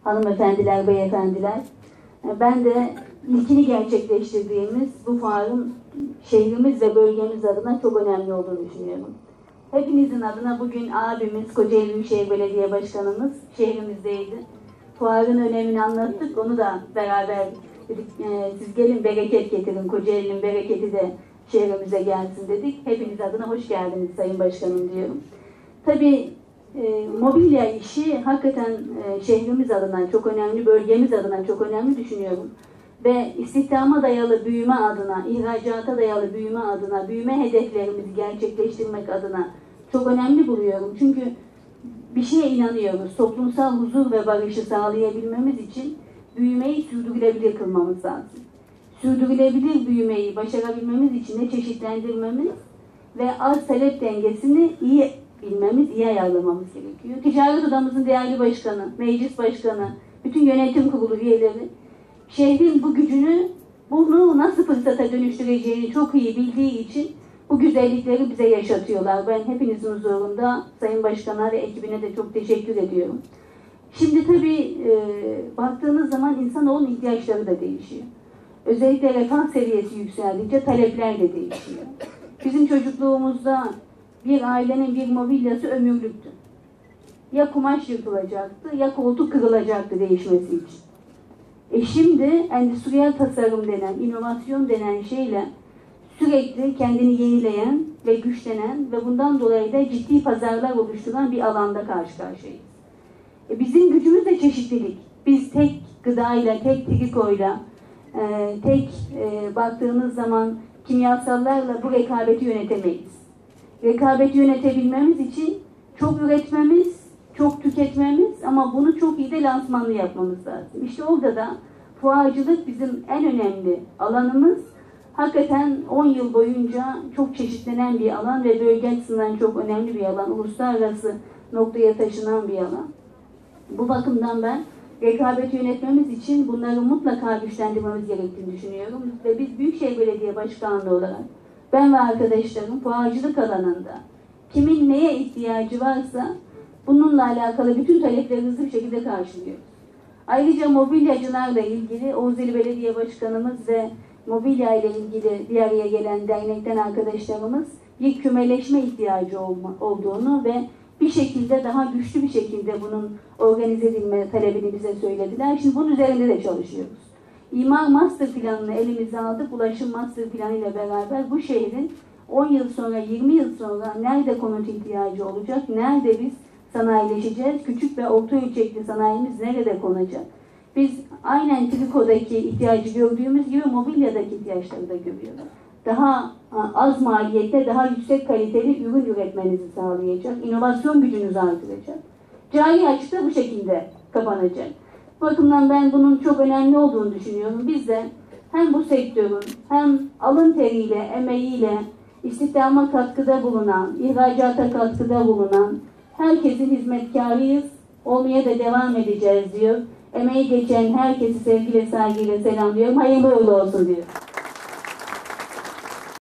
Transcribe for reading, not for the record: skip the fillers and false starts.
hanımefendiler, beyefendiler. Ben de ilkini gerçekleştirdiğimiz bu fuarın şehrimiz ve bölgemiz adına çok önemli olduğunu düşünüyorum. Hepinizin adına bugün abimiz, Kocaeli Büyükşehir Belediye Başkanımız şehrimizdeydi. Fuarın önemini anlattık, onu da beraber dedik, siz gelin bereket getirin, Kocaeli'nin bereketi de şehrimize gelsin dedik. Hepiniz adına hoş geldiniz Sayın Başkanım diyorum. Tabii mobilya işi hakikaten şehrimiz adına çok önemli, bölgemiz adına çok önemli düşünüyorum. Ve istihdama dayalı büyüme adına, ihracata dayalı büyüme adına, büyüme hedeflerimizi gerçekleştirmek adına çok önemli buluyorum. Çünkü bir şeye inanıyoruz. Toplumsal huzur ve barışı sağlayabilmemiz için büyümeyi sürdürülebilir kılmamız lazım. Sürdürülebilir büyümeyi başarabilmemiz için de çeşitlendirmemiz ve arz talep dengesini iyi bilmemiz, iyi ayarlamamız gerekiyor. Ticaret Odamızın değerli başkanı, meclis başkanı, bütün yönetim kurulu üyeleri şehrin bu gücünü, bunu nasıl fırsata dönüştüreceğini çok iyi bildiği için bu güzellikleri bize yaşatıyorlar. Ben hepinizin huzurunda Sayın Başkan'a ve ekibine de çok teşekkür ediyorum. Şimdi tabii baktığınız zaman insanoğlunun ihtiyaçları da değişiyor. Özellikle refah seviyesi yükseldikçe talepler de değişiyor. Bizim çocukluğumuzda bir ailenin bir mobilyası ömürlüktü. Ya kumaş yırtılacaktı ya koltuk kırılacaktı değişmesi için. Şimdi endüstriyel tasarım denen, inovasyon denen şeyle sürekli kendini yenileyen ve güçlenen ve bundan dolayı da ciddi pazarlar oluşturan bir alanda karşı karşıyayız. Bizim gücümüz de çeşitlilik. Biz tek gıdayla, tek trikoyla, tek baktığınız zaman kimyasallarla bu rekabeti yönetemeyiz. Rekabeti yönetebilmemiz için çok üretmemiz, çok tüketmemiz ama bunu çok iyi de lansmanlı yapmamız lazım. İşte orada da fuarcılık bizim en önemli alanımız. Hakikaten 10 yıl boyunca çok çeşitlenen bir alan ve bölge açısından çok önemli bir alan. Uluslararası noktaya taşınan bir alan. Bu bakımdan ben rekabeti yönetmemiz için bunları mutlaka güçlendirmemiz gerektiğini düşünüyorum. Ve biz Büyükşehir Belediye Başkanlığı olarak ben ve arkadaşlarım fuarcılık alanında kimin neye ihtiyacı varsa bununla alakalı bütün talepleri hızlı bir şekilde karşılıyoruz. Ayrıca mobilyacılarla ilgili Oğuzeli Belediye Başkanımız ve mobilya ile ilgili bir araya gelen dernekten arkadaşlarımız bir kümeleşme ihtiyacı olduğunu ve bir şekilde daha güçlü bir şekilde bunun organize edilme talebini bize söylediler. Şimdi bunun üzerinde de çalışıyoruz. İmar master planını elimize aldık. Ulaşım master planı ile beraber bu şehrin 10 yıl sonra, 20 yıl sonra nerede konut ihtiyacı olacak, nerede biz sanayileşeceğiz, küçük ve orta ölçekli sanayimiz nerede konacak? Biz aynen trikodaki ihtiyacı gördüğümüz gibi mobilyadaki ihtiyaçları da görüyoruz. Daha az maliyette, daha yüksek kaliteli ürün üretmenizi sağlayacak, inovasyon gücünüzü artıracak. Cari açık da bu şekilde kapanacak. Bu bakımdan ben bunun çok önemli olduğunu düşünüyorum. Biz de hem bu sektörün hem alın teriyle, emeğiyle istihdama katkıda bulunan, ihracata katkıda bulunan herkesin hizmetkarıyız, olmaya da devam edeceğiz diyor. Emeği geçen herkesi sevgiyle, saygıyla selamlıyorum. Hayırlı uğurlu olsun diyor.